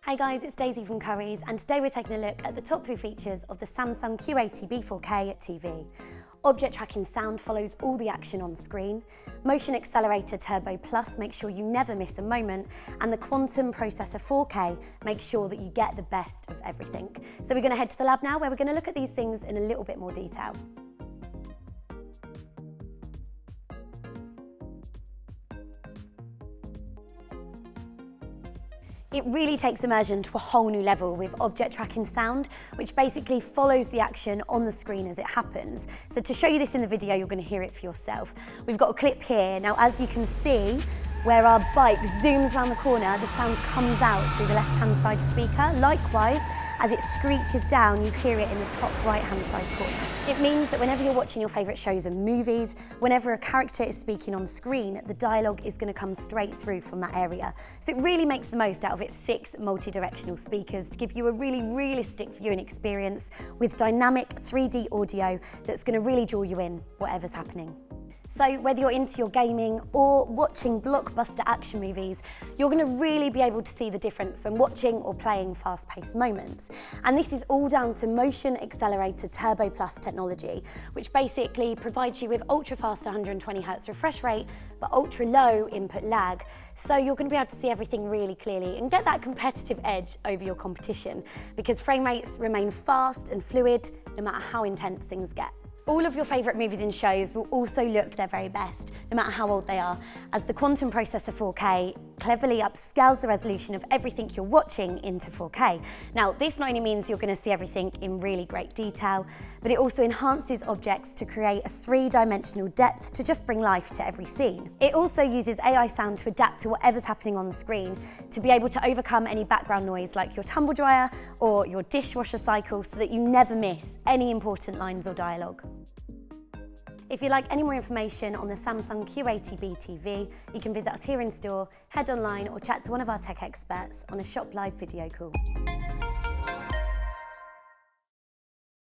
Hey guys, it's Daisy from Currys, and today we're taking a look at the top 3 features of the Samsung Q80B 4K TV. Object tracking sound follows all the action on screen. Motion Accelerator Turbo Plus makes sure you never miss a moment, and the Quantum Processor 4K makes sure that you get the best of everything. So we're going to head to the lab now, where we're going to look at these things in a little bit more detail. It really takes immersion to a whole new level with object tracking sound, which basically follows the action on the screen as it happens. So to show you this in the video, you're going to hear it for yourself. We've got a clip here. Now, as you can see, where our bike zooms around the corner, the sound comes out through the left-hand side speaker. Likewise, as it screeches down, you hear it in the top right-hand side corner. It means that whenever you're watching your favourite shows and movies, whenever a character is speaking on screen, the dialogue is going to come straight through from that area. So it really makes the most out of its 6 multi-directional speakers to give you a really realistic viewing experience with dynamic 3D audio that's going to really draw you in, whatever's happening. So whether you're into your gaming or watching blockbuster action movies, you're going to really be able to see the difference when watching or playing fast-paced moments. And this is all down to Motion Accelerator Turbo Plus technology, which basically provides you with ultra-fast 120 Hz refresh rate, but ultra-low input lag. So you're going to be able to see everything really clearly and get that competitive edge over your competition, because frame rates remain fast and fluid no matter how intense things get. All of your favourite movies and shows will also look their very best, no matter how old they are, as the Quantum Processor 4K cleverly upscales the resolution of everything you're watching into 4K. Now, this not only means you're going to see everything in really great detail, but it also enhances objects to create a 3-dimensional depth to just bring life to every scene. It also uses AI sound to adapt to whatever's happening on the screen, to be able to overcome any background noise like your tumble dryer or your dishwasher cycle, so that you never miss any important lines or dialogue. If you'd like any more information on the Samsung Q80B TV, you can visit us here in store, head online, or chat to one of our tech experts on a Shop Live video call.